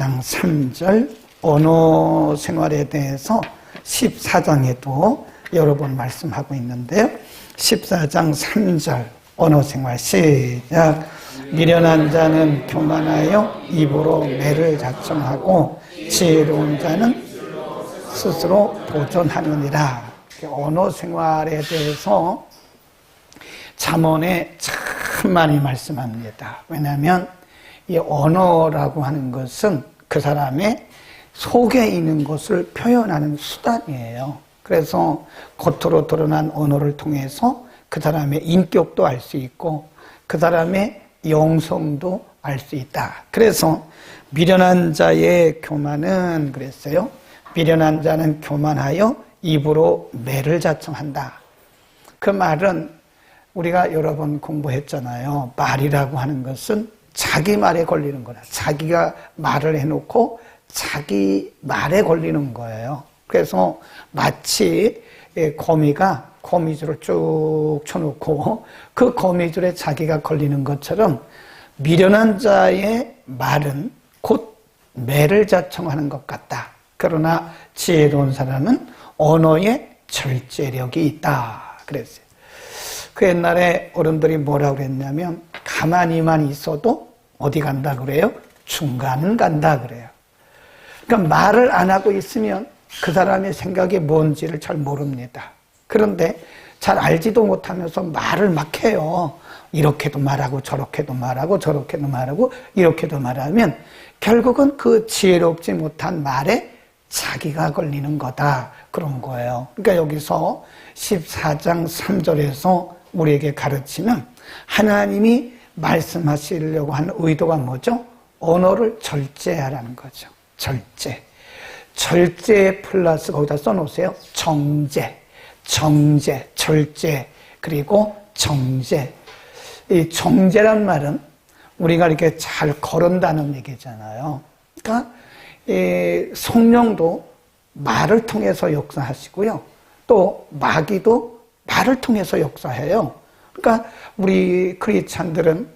3절 언어 생활에 대해서 14장에도 여러 번 말씀하고 있는데요. 14장 3절 언어 생활 시작. 미련한 자는 교만하여 입으로 매를 자청하고 지혜로운 자는 스스로 보존하느니라. 언어 생활에 대해서 잠언에 참 많이 말씀합니다. 왜냐하면 이 언어라고 하는 것은 그 사람의 속에 있는 것을 표현하는 수단이에요. 그래서 겉으로 드러난 언어를 통해서 그 사람의 인격도 알 수 있고 그 사람의 영성도 알 수 있다. 그래서 미련한 자의 교만은 그랬어요. 미련한 자는 교만하여 입으로 매를 자청한다. 그 말은 우리가 여러 번 공부했잖아요. 말이라고 하는 것은 자기 말에 걸리는 거다. 자기가 말을 해놓고 자기 말에 걸리는 거예요. 그래서 마치 거미가 거미줄을 쭉 쳐놓고 그 거미줄에 자기가 걸리는 것처럼 미련한 자의 말은 곧 매를 자청하는 것 같다. 그러나 지혜로운 사람은 언어에 절제력이 있다. 그랬어요. 그 옛날에 어른들이 뭐라고 그랬냐면 가만히만 있어도 어디 간다 그래요? 중간은 간다 그래요. 그러니까 말을 안 하고 있으면 그 사람의 생각이 뭔지를 잘 모릅니다. 그런데 잘 알지도 못하면서 말을 막 해요. 이렇게도 말하고 저렇게도 말하고 저렇게도 말하고 이렇게도 말하면 결국은 그 지혜롭지 못한 말에 자기가 걸리는 거다. 그런 거예요. 그러니까 여기서 14장 3절에서 우리에게 가르치는 하나님이 말씀하시려고 하는 의도가 뭐죠? 언어를 절제하라는 거죠. 절제. 절제 플러스 거기다 써놓으세요. 정제, 절제, 그리고 정제. 이 정제란 말은 우리가 이렇게 잘 거른다는 얘기잖아요. 그러니까 이 성령도 말을 통해서 역사하시고요. 또 마귀도 말을 통해서 역사해요. 그러니까 우리 크리스찬들은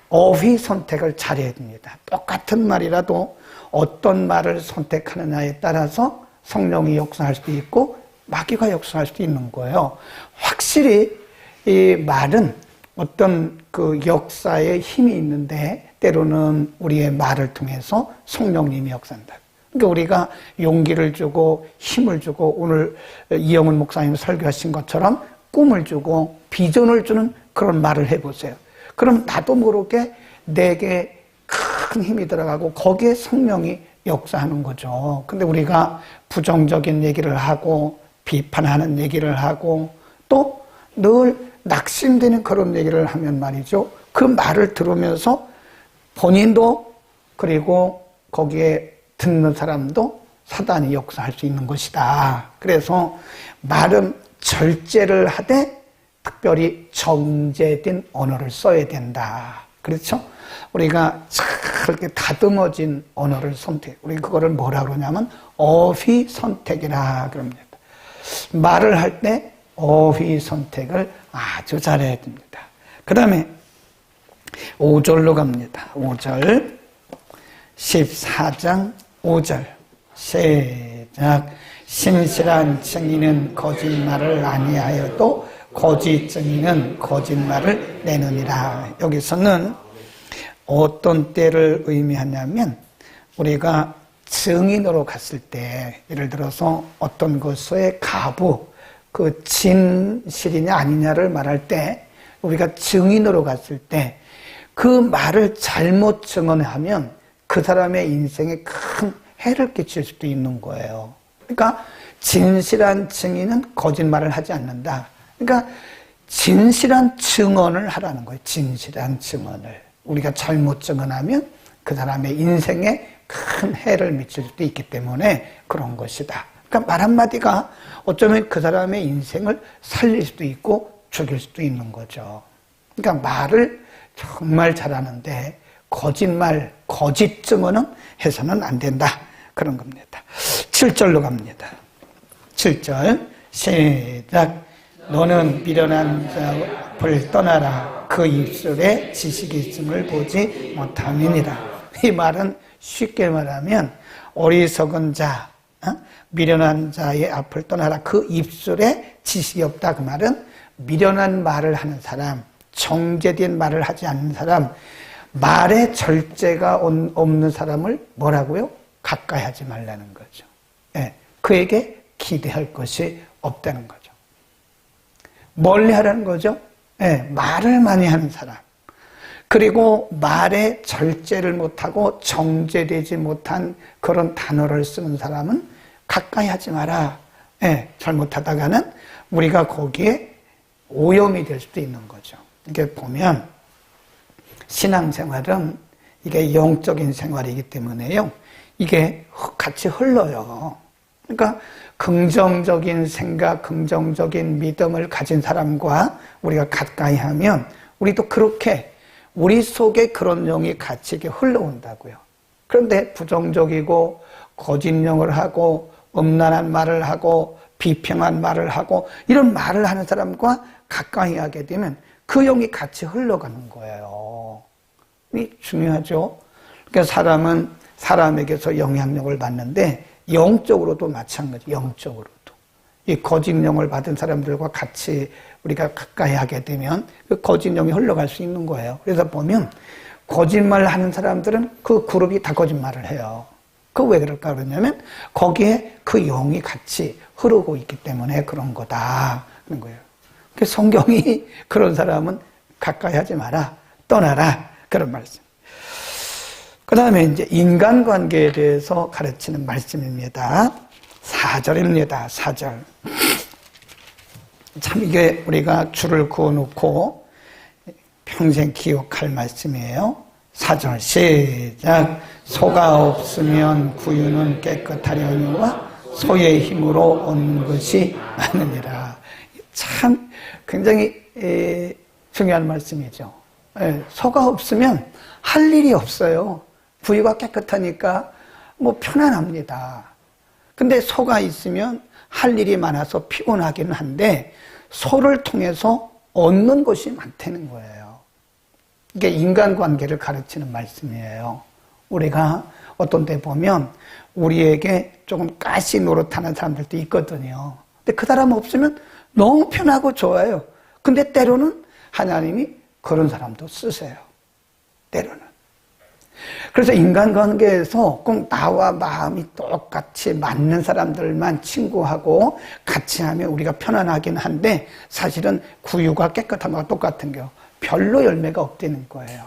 어휘 선택을 잘해야 됩니다. 똑같은 말이라도 어떤 말을 선택하느냐에 따라서 성령이 역사할 수도 있고 마귀가 역사할 수도 있는 거예요. 확실히 이 말은 어떤 그 역사의 힘이 있는데 때로는 우리의 말을 통해서 성령님이 역사한다. 그러니까 우리가 용기를 주고 힘을 주고 오늘 이영훈 목사님 설교하신 것처럼 꿈을 주고 비전을 주는 그런 말을 해보세요. 그럼 나도 모르게 내게 큰 힘이 들어가고 거기에 성령이 역사하는 거죠. 근데 우리가 부정적인 얘기를 하고 비판하는 얘기를 하고 또 늘 낙심되는 그런 얘기를 하면 말이죠. 그 말을 들으면서 본인도 그리고 거기에 듣는 사람도 사단이 역사할 수 있는 것이다. 그래서 말은 절제를 하되 특별히 정제된 언어를 써야 된다. 그렇죠? 우리가 이렇게 다듬어진 언어를 우리 그거를 뭐라 그러냐면 어휘 선택이라 그럽니다. 말을 할 때 어휘 선택을 아주 잘해야 됩니다. 그 다음에 5절로 갑니다. 5절 14장 5절 시작. 신실한 증인은 거짓말을 아니하여도 거짓 증인은 거짓말을 내느니라. 여기서는 어떤 때를 의미하냐면 우리가 증인으로 갔을 때 예를 들어서 어떤 것의 가부 그 진실이냐 아니냐를 말할 때 우리가 증인으로 갔을 때 그 말을 잘못 증언하면 그 사람의 인생에 큰 해를 끼칠 수도 있는 거예요. 그러니까 진실한 증인은 거짓말을 하지 않는다. 그러니까 진실한 증언을 하라는 거예요. 진실한 증언을. 우리가 잘못 증언하면 그 사람의 인생에 큰 해를 미칠 수도 있기 때문에 그런 것이다. 그러니까 말 한마디가 어쩌면 그 사람의 인생을 살릴 수도 있고 죽일 수도 있는 거죠. 그러니까 말을 정말 잘하는데 거짓말, 거짓 증언은 해서는 안 된다. 그런 겁니다. 7절로 갑니다. 7절 시작. 너는 미련한 자 앞을 떠나라. 그 입술에 지식이 있음을 보지 못함이니라. 이 말은 쉽게 말하면 어리석은 자, 미련한 자의 앞을 떠나라. 그 입술에 지식이 없다. 그 말은 미련한 말을 하는 사람, 정제된 말을 하지 않는 사람, 말에 절제가 없는 사람을 뭐라고요? 가까이 하지 말라는 거죠. 예, 그에게 기대할 것이 없다는 거죠. 멀리 하라는 거죠? 예, 말을 많이 하는 사람. 그리고 말에 절제를 못하고 정제되지 못한 그런 단어를 쓰는 사람은 가까이 하지 마라. 예, 잘못하다가는 우리가 거기에 오염이 될 수도 있는 거죠. 이게 보면 신앙생활은 이게 영적인 생활이기 때문에요. 이게 같이 흘러요. 그러니까 긍정적인 생각, 긍정적인 믿음을 가진 사람과 우리가 가까이 하면 우리도 그렇게 우리 속에 그런 영이 같이 이렇게 흘러온다고요. 그런데 부정적이고 거짓령을 하고 음란한 말을 하고 비평한 말을 하고 이런 말을 하는 사람과 가까이 하게 되면 그 영이 같이 흘러가는 거예요. 이 중요하죠. 그러니까 사람은 사람에게서 영향력을 받는데 영적으로도 마찬가지, 영적으로도. 이 거짓령을 받은 사람들과 같이 우리가 가까이 하게 되면 그 거짓령이 흘러갈 수 있는 거예요. 그래서 보면 거짓말 하는 사람들은 그 그룹이 다 거짓말을 해요. 그 왜 그럴까 그러냐면 거기에 그 영이 같이 흐르고 있기 때문에 그런 거다. 그런 거예요. 그래서 성경이 그런 사람은 가까이 하지 마라. 떠나라. 그런 말씀. 그 다음에 이제 인간관계에 대해서 가르치는 말씀입니다. 4절입니다. 4절. 참 이게 우리가 줄을 그어놓고 평생 기억할 말씀이에요. 4절 시작. 소가 없으면 구유는 깨끗하려니와 소의 힘으로 얻는 것이 많으니라. 참 굉장히 중요한 말씀이죠. 소가 없으면 할 일이 없어요. 부위가 깨끗하니까 뭐 편안합니다. 근데 소가 있으면 할 일이 많아서 피곤하기는 한데 소를 통해서 얻는 것이 많다는 거예요. 이게 인간관계를 가르치는 말씀이에요. 우리가 어떤 때 보면 우리에게 조금 가시 노릇하는 사람들도 있거든요. 근데 그 사람 없으면 너무 편하고 좋아요. 근데 때로는 하나님이 그런 사람도 쓰세요. 때로는. 그래서 인간관계에서 꼭 나와 마음이 똑같이 맞는 사람들만 친구하고 같이 하면 우리가 편안하긴 한데 사실은 구유가 깨끗한 거와 똑같은 게 별로 열매가 없다는 거예요.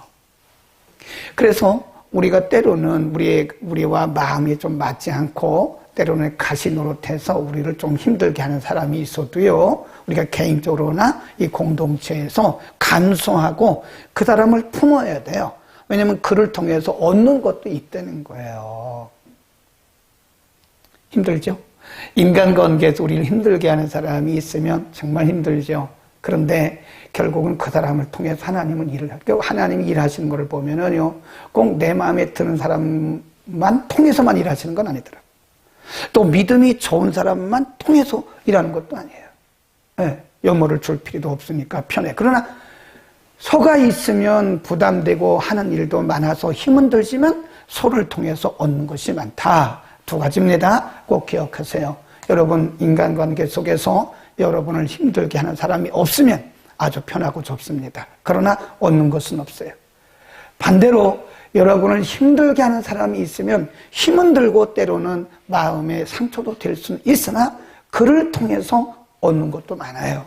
그래서 우리가 때로는 우리와 마음이 좀 맞지 않고 때로는 가시 노릇해서 우리를 좀 힘들게 하는 사람이 있어도요, 우리가 개인적으로나 이 공동체에서 감수하고 그 사람을 품어야 돼요. 왜냐하면 그를 통해서 얻는 것도 있다는 거예요. 힘들죠? 인간관계에서 우리를 힘들게 하는 사람이 있으면 정말 힘들죠. 그런데 결국은 그 사람을 통해서 하나님은 일을 하고, 하나님이 일하시는 것을 보면은요, 꼭 내 마음에 드는 사람만 통해서만 일하시는 건 아니더라고요. 또 믿음이 좋은 사람만 통해서 일하는 것도 아니에요. 네, 영모를 줄 필요도 없으니까 편해. 그러나 소가 있으면 부담되고 하는 일도 많아서 힘은 들지만 소를 통해서 얻는 것이 많다. 두 가지입니다. 꼭 기억하세요. 여러분 인간관계 속에서 여러분을 힘들게 하는 사람이 없으면 아주 편하고 좋습니다. 그러나 얻는 것은 없어요. 반대로 여러분을 힘들게 하는 사람이 있으면 힘은 들고 때로는 마음의 상처도 될 수는 있으나 그를 통해서 얻는 것도 많아요.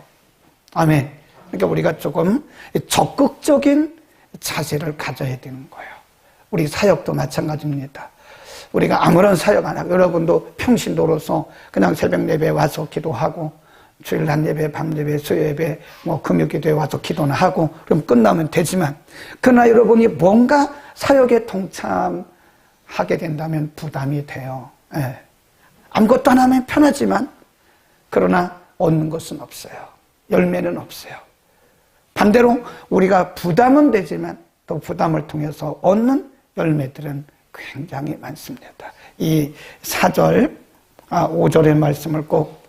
아멘. 그러니까 우리가 조금 적극적인 자세를 가져야 되는 거예요. 우리 사역도 마찬가지입니다. 우리가 아무런 사역 안 하고 여러분도 평신도로서 그냥 새벽 예배에 와서 기도하고 주일 낮 예배, 밤 예배, 수요 예배, 금요 기도에 와서 기도나 하고 그럼 끝나면 되지만 그러나 여러분이 뭔가 사역에 동참하게 된다면 부담이 돼요. 예. 아무것도 안 하면 편하지만 그러나 얻는 것은 없어요. 열매는 없어요. 반대로 우리가 부담은 되지만 또 부담을 통해서 얻는 열매들은 굉장히 많습니다. 이 4절, 5절의 말씀을 꼭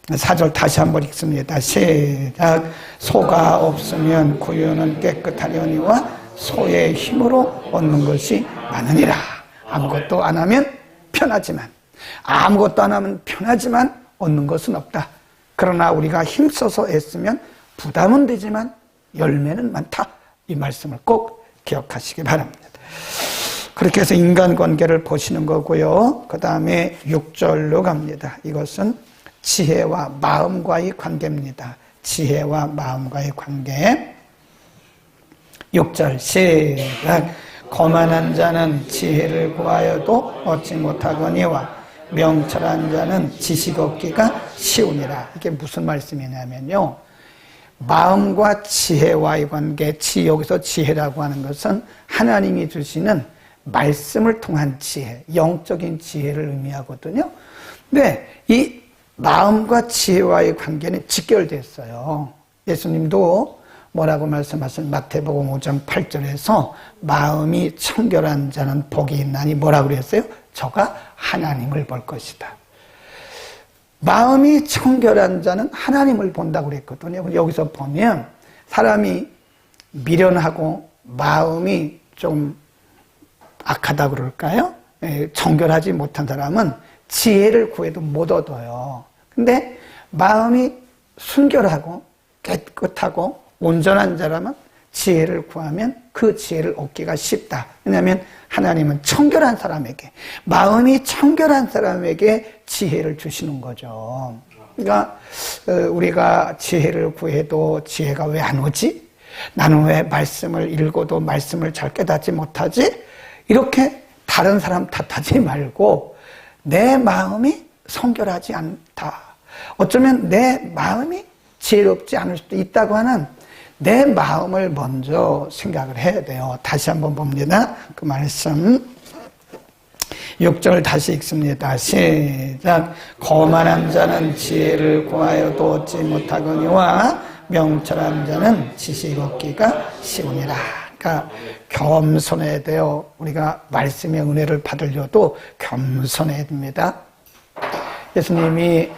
4절 다시 한번 읽습니다. 시작. 소가 없으면 구유는 깨끗하려니와 소의 힘으로 얻는 것이 많으니라. 아무것도 안 하면 편하지만, 아무것도 안 하면 편하지만 얻는 것은 없다. 그러나 우리가 힘써서 애쓰면 부담은 되지만 열매는 많다. 이 말씀을 꼭 기억하시기 바랍니다. 그렇게 해서 인간관계를 보시는 거고요. 그 다음에 6절로 갑니다. 이것은 지혜와 마음과의 관계입니다. 지혜와 마음과의 관계. 6절 시작. 거만한 자는 지혜를 구하여도 얻지 못하거니와 명철한 자는 지식 얻기가 쉬우니라. 이게 무슨 말씀이냐면요, 마음과 지혜와의 관계, 여기서 지혜라고 하는 것은 하나님이 주시는 말씀을 통한 지혜, 영적인 지혜를 의미하거든요. 근데 이 마음과 지혜와의 관계는 직결됐어요. 예수님도 뭐라고 말씀하신 마태복음 5장 8절에서 마음이 청결한 자는 복이 있나니 뭐라고 그랬어요? 저가 하나님을 볼 것이다. 마음이 청결한 자는 하나님을 본다고 그랬거든요. 여기서 보면 사람이 미련하고 마음이 좀 악하다 그럴까요? 청결하지 못한 사람은 지혜를 구해도 못 얻어요. 근데 마음이 순결하고 깨끗하고 온전한 자라면 지혜를 구하면 그 지혜를 얻기가 쉽다. 왜냐하면 하나님은 청결한 사람에게, 마음이 청결한 사람에게 지혜를 주시는 거죠. 그러니까 우리가 지혜를 구해도 지혜가 왜 안 오지? 나는 왜 말씀을 읽어도 말씀을 잘 깨닫지 못하지? 이렇게 다른 사람 탓하지 말고 내 마음이 성결하지 않다. 어쩌면 내 마음이 지혜롭지 않을 수도 있다고 하는 내 마음을 먼저 생각을 해야 돼요. 다시 한번 봅니다. 그 말씀 6절 다시 읽습니다. 시작. 거만한 자는 지혜를 구하여도 얻지 못하거니와 명철한 자는 지식 얻기가 쉬우니라. 그러니까 겸손해야 돼요. 우리가 말씀의 은혜를 받으려도 겸손해야 됩니다. 예수님이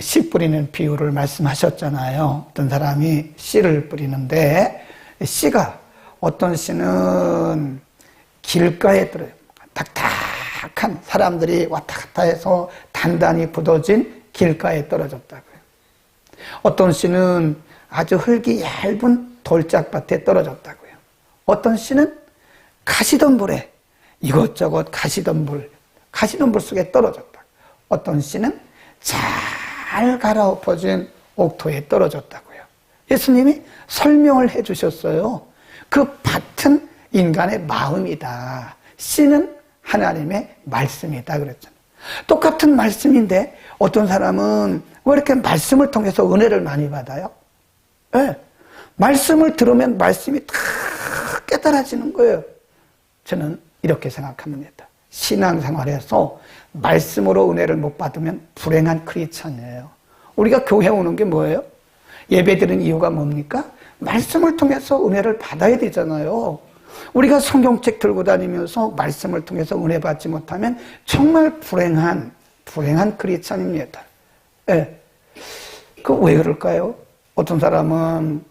씨 뿌리는 비유를 말씀하셨잖아요. 어떤 사람이 씨를 뿌리는데 씨가 어떤 씨는 길가에 들어요. 딱딱한 사람들이 왔다 갔다 해서 단단히 굳어진 길가에 떨어졌다고요. 어떤 씨는 아주 흙이 얇은 돌짝밭에 떨어졌다고요. 어떤 씨는 가시덤불에 이것저것 가시덤불 속에 떨어졌다. 어떤 씨는 잘 갈아엎어진 옥토에 떨어졌다고요. 예수님이 설명을 해주셨어요. 그 밭은 인간의 마음이다. 씨는 하나님의 말씀이다 그랬잖아요. 똑같은 말씀인데 어떤 사람은 왜 이렇게 말씀을 통해서 은혜를 많이 받아요? 네. 말씀을 들으면 말씀이 다 깨달아지는 거예요. 저는 이렇게 생각합니다. 신앙생활에서 말씀으로 은혜를 못 받으면 불행한 크리스찬이에요. 우리가 교회 오는 게 뭐예요? 예배드리는 이유가 뭡니까? 말씀을 통해서 은혜를 받아야 되잖아요. 우리가 성경책 들고 다니면서 말씀을 통해서 은혜 받지 못하면 정말 불행한 크리스찬입니다. 예. 그 왜 그럴까요? 어떤 사람은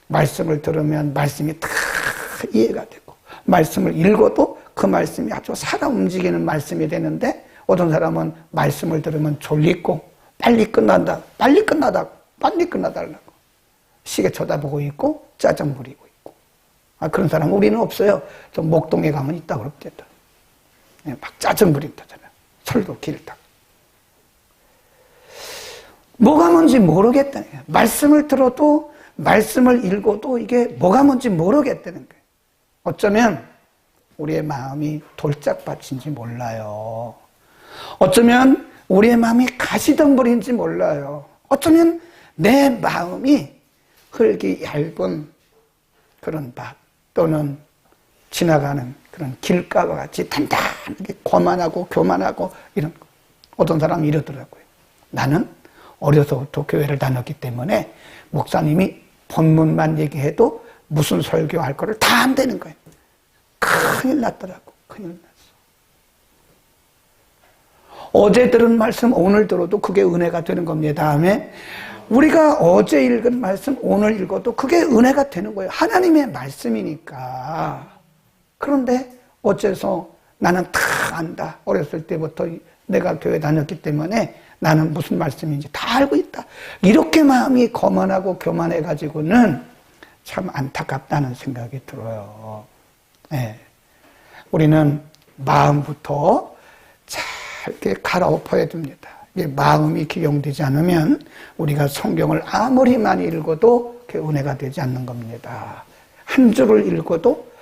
말씀을 들으면 말씀이 다 이해가 되고, 말씀을 읽어도 그 말씀이 아주 살아 움직이는 말씀이 되는데, 어떤 사람은 말씀을 들으면 졸리고 빨리 끝나달라고 시계 쳐다보고 있고 짜증 부리고 있고. 그런 사람 우리는 없어요. 저 목동에 가면 있다고 그럽대다. 막 짜증 부린다잖아요. 설도 길다. 뭐가 뭔지 모르겠다는 거예요. 말씀을 들어도 말씀을 읽어도 이게 뭐가 뭔지 모르겠다는 거예요. 어쩌면 우리의 마음이 돌짝밭인지 몰라요. 어쩌면 우리의 마음이 가시덤불인지 몰라요. 어쩌면 내 마음이 흙이 얇은 그런 밭 또는 지나가는 그런 길가와 같이 단단하게 거만하고 교만하고 이런 거. 어떤 사람이 이러더라고요. 나는 어려서부터 교회를 다녔기 때문에 목사님이 본문만 얘기해도 무슨 설교할 거를 다 안 되는 거예요. 큰일 났더라고. 큰일 났어. 어제 들은 말씀 오늘 들어도 그게 은혜가 되는 겁니다. 다음에 우리가 어제 읽은 말씀 오늘 읽어도 그게 은혜가 되는 거예요. 하나님의 말씀이니까. 그런데 어째서 나는 다 안다. 어렸을 때부터 내가 교회 다녔기 때문에 나는 무슨 말씀인지 다 알고 있다. 이렇게 마음이 거만하고 교만해가지고는 참 안타깝다는 생각이 들어요. 네. 우리는 마음부터 잘 이렇게 갈아엎어야 됩니다. 마음이 기용되지 않으면 우리가 성경을 아무리 많이 읽어도 은혜가 되지 않는 겁니다. 한 줄을 읽어도,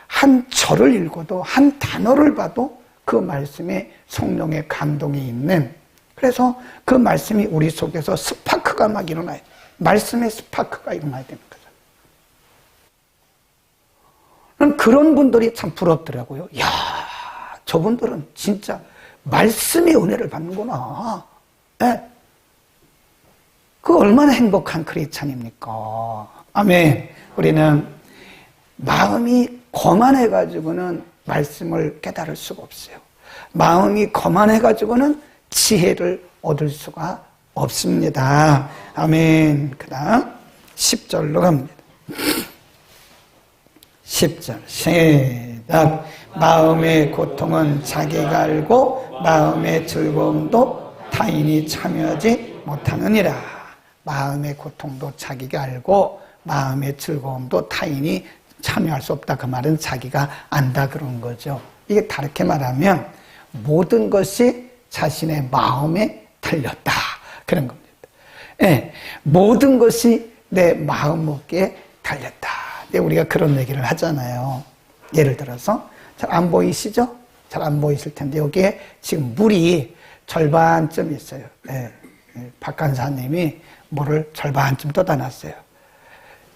한 절을 읽어도, 한 단어를 봐도 그 말씀에 성령의 감동이 있는, 그래서 그 말씀이 우리 속에서 스파크가 막 일어나요. 말씀의 스파크가 일어나야 되는 거죠. 난 그런 분들이 참 부럽더라고요. 야, 저분들은 진짜 말씀의 은혜를 받는구나. 네. 그 얼마나 행복한 크리스찬입니까? 아멘. 우리는 마음이 거만해가지고는 말씀을 깨달을 수가 없어요. 마음이 거만해가지고는 지혜를 얻을 수가 없습니다. 아멘. 그 다음 10절로 갑니다. 10절 시작. 마음의 고통은 자기가 알고 마음의 즐거움도 타인이 참여하지 못하느니라. 마음의 고통도 자기가 알고 마음의 즐거움도 타인이 참여할 수 없다. 그 말은 자기가 안다 그런 거죠. 이게 다르게 말하면 모든 것이 자신의 마음에 달렸다 그런 겁니다. 네, 모든 것이 내 마음먹기에 달렸다. 네, 우리가 그런 얘기를 하잖아요. 예를 들어서 잘 안 보이시죠? 잘 안 보이실 텐데 여기에 지금 물이 절반쯤 있어요. 네, 박간사님이 물을 절반쯤 떠다 놨어요.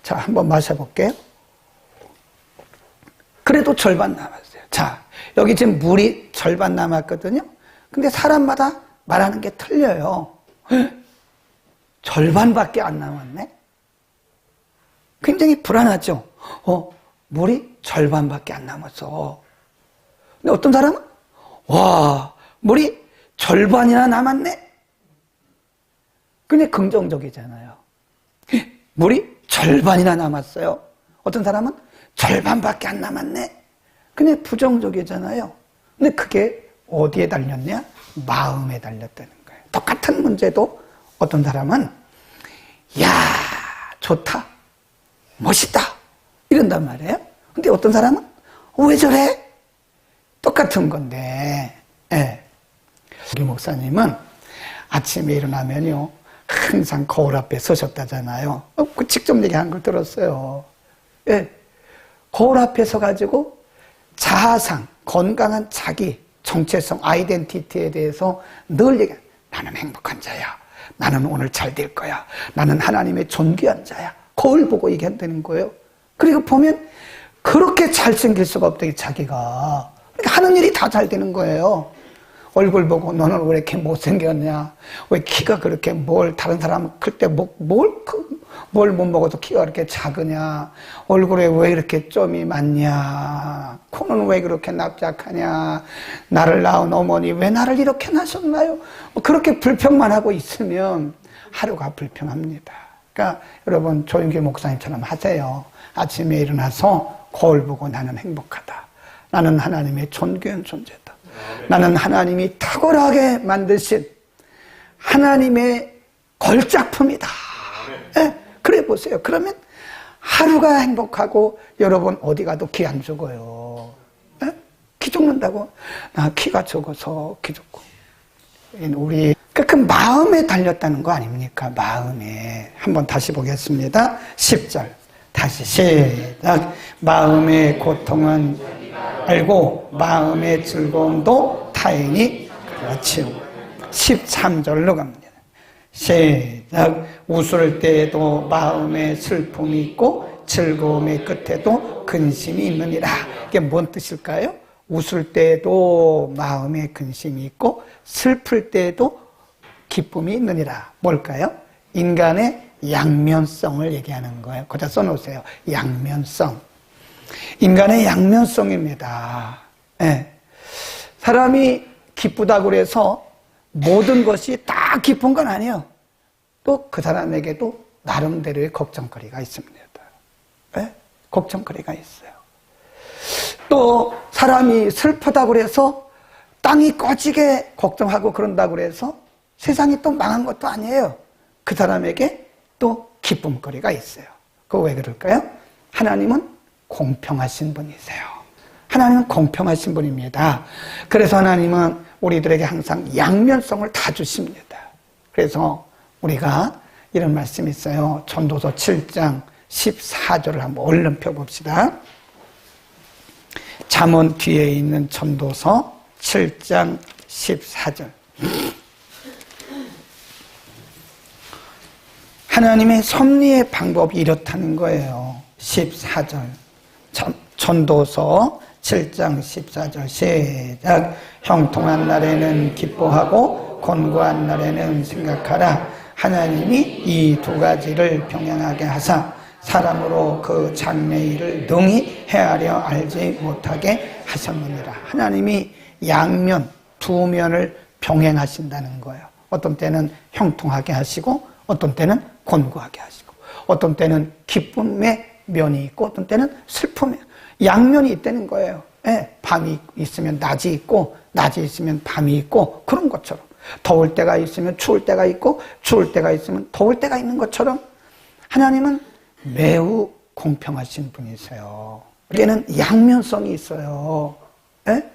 자, 한번 마셔볼게요. 그래도 절반 남았어요. 자, 여기 지금 물이 절반 남았거든요. 근데 사람마다 말하는 게 틀려요. 절반밖에 안 남았네? 굉장히 불안하죠? 물이 절반밖에 안 남았어. 근데 어떤 사람은, 와, 물이 절반이나 남았네? 근데 긍정적이잖아요. 물이 절반이나 남았어요. 어떤 사람은 절반밖에 안 남았네? 근데 부정적이잖아요. 근데 그게 어디에 달렸냐? 마음에 달렸다는 거예요. 똑같은 문제도 어떤 사람은 야, 좋다, 멋있다 이런단 말이에요. 근데 어떤 사람은 왜 저래? 똑같은 건데. 예. 김 목사님은 아침에 일어나면요 항상 거울 앞에 서셨다잖아요. 그 직접 얘기한 걸 들었어요. 예. 거울 앞에 서가지고 자아상, 건강한 자기 정체성, 아이덴티티에 대해서 늘 얘기해. 나는 행복한 자야. 나는 오늘 잘 될 거야. 나는 하나님의 존귀한 자야. 거울 보고 얘기한다는 거예요. 그리고 보면 그렇게 잘생길 수가 없다, 자기가. 그러니까 하는 일이 다 잘 되는 거예요. 얼굴 보고 너는 왜 이렇게 못생겼냐? 왜 키가 그렇게 다른 사람은 클 때 뭘 못 먹어도 키가 그렇게 작으냐? 얼굴에 왜 이렇게 점이 많냐? 코는 왜 그렇게 납작하냐? 나를 낳은 어머니 왜 나를 이렇게 낳으셨나요? 그렇게 불평만 하고 있으면 하루가 불평합니다. 그러니까 여러분 조윤길 목사님처럼 하세요. 아침에 일어나서 거울 보고 나는 행복하다. 나는 하나님의 존귀한 존재다. 나는 하나님이 탁월하게 만드신 하나님의 걸작품이다. 네? 그래 보세요. 그러면 하루가 행복하고 여러분 어디 가도 키 안 죽어요. 네? 키 죽는다고? 나 키가 적어서 키 죽고. 우리 그 마음에 달렸다는 거 아닙니까? 마음에. 한번 다시 보겠습니다. 10절 다시 시작. 마음의 고통은 알고 마음의 즐거움도 타인이 그렇지요. 13절로 갑니다. 시작. 웃을 때에도 마음의 슬픔이 있고 즐거움의 끝에도 근심이 있느니라. 이게 뭔 뜻일까요? 웃을 때에도 마음의 근심이 있고 슬플 때에도 기쁨이 있느니라. 뭘까요? 인간의 양면성을 얘기하는 거예요. 거기다 써놓으세요. 양면성. 인간의 양면성입니다. 네. 사람이 기쁘다고 해서 모든 것이 다 기쁜 건 아니에요. 또 그 사람에게도 나름대로의 걱정거리가 있습니다. 네? 걱정거리가 있어요. 또 사람이 슬프다고 그래서 땅이 꺼지게 걱정하고 그런다고 그래서 세상이 또 망한 것도 아니에요. 그 사람에게 또 기쁨거리가 있어요. 그거 왜 그럴까요? 하나님은 공평하신 분이세요. 하나님은 공평하신 분입니다. 그래서 하나님은 우리들에게 항상 양면성을 다 주십니다. 그래서 우리가 이런 말씀이 있어요. 전도서 7장 14절을 한번 얼른 펴봅시다. 잠언 뒤에 있는 전도서 7장 14절. 하나님의 섭리의 방법이 이렇다는 거예요. 14절. 전도서 7장 14절 시작. 형통한 날에는 기뻐하고 곤고한 날에는 생각하라. 하나님이 이 두 가지를 병행하게 하사 사람으로 그 장래일을 능히 헤아려 알지 못하게 하셨느니라. 하나님이 양면, 두 면을 병행하신다는 거예요. 어떤 때는 형통하게 하시고 어떤 때는 곤고하게 하시고 어떤 때는 기쁨의 면이 있고 어떤 때는 슬픔의 양면이 있다는 거예요. 예, 밤이 있으면 낮이 있고 낮이 있으면 밤이 있고 그런 것처럼 더울 때가 있으면 추울 때가 있고 추울 때가 있으면 더울 때가 있는 것처럼 하나님은 매우 공평하신 분이세요. 우리는 양면성이 있어요. 예?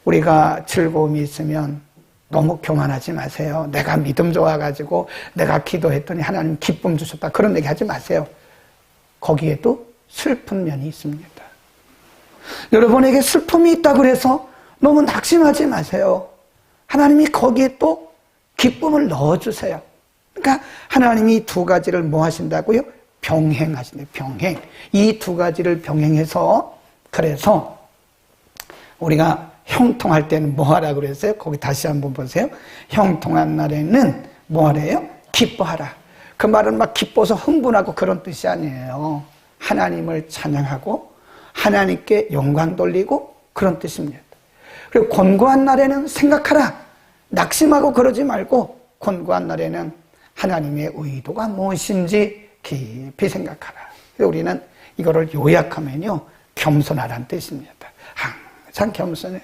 우리가 즐거움이 있으면 너무 교만하지 마세요. 내가 믿음 좋아가지고 내가 기도했더니 하나님 기쁨 주셨다 그런 얘기 하지 마세요. 거기에도 슬픈 면이 있습니다. 여러분에게 슬픔이 있다고 그래서 너무 낙심하지 마세요. 하나님이 거기에 또 기쁨을 넣어주세요. 그러니까 하나님이 두 가지를 뭐 하신다고요? 병행하신대요. 병행. 이 두 가지를 병행해서 그래서 우리가 형통할 때는 뭐 하라 그랬어요? 거기 다시 한번 보세요. 형통한 날에는 뭐 하래요? 기뻐하라. 그 말은 막 기뻐서 흥분하고 그런 뜻이 아니에요. 하나님을 찬양하고 하나님께 영광 돌리고 그런 뜻입니다. 그리고 곤고한 날에는 생각하라. 낙심하고 그러지 말고 곤고한 날에는 하나님의 의도가 무엇인지 깊이 생각하라. 우리는 이거를 요약하면요. 겸손하라는 뜻입니다. 항상 겸손해야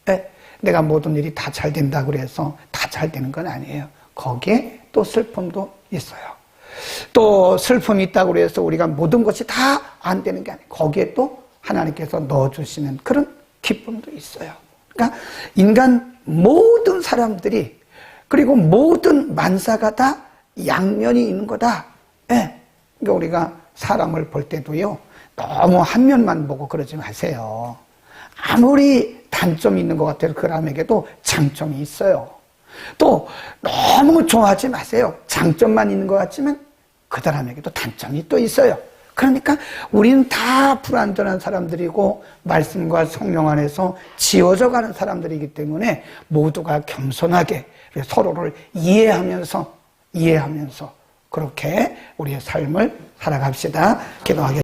돼. 내가 모든 일이 다 잘 된다고 그래서 다 잘 되는 건 아니에요. 거기에 또 슬픔도 있어요. 또 슬픔이 있다고 그래서 우리가 모든 것이 다 안 되는 게 아니에요. 거기에 또 하나님께서 넣어주시는 그런 기쁨도 있어요. 그러니까 인간 모든 사람들이 그리고 모든 만사가 다 양면이 있는 거다. 예. 그러니까 우리가 사람을 볼 때도요. 너무 한 면만 보고 그러지 마세요. 아무리 단점이 있는 것 같아도 그 사람에게도 장점이 있어요. 또 너무 좋아하지 마세요. 장점만 있는 것 같지만 그 사람에게도 단점이 또 있어요. 그러니까 우리는 다 불완전한 사람들이고 말씀과 성령 안에서 지어져 가는 사람들이기 때문에 모두가 겸손하게 서로를 이해하면서 그렇게 우리의 삶을 살아갑시다. 기도하겠습니다.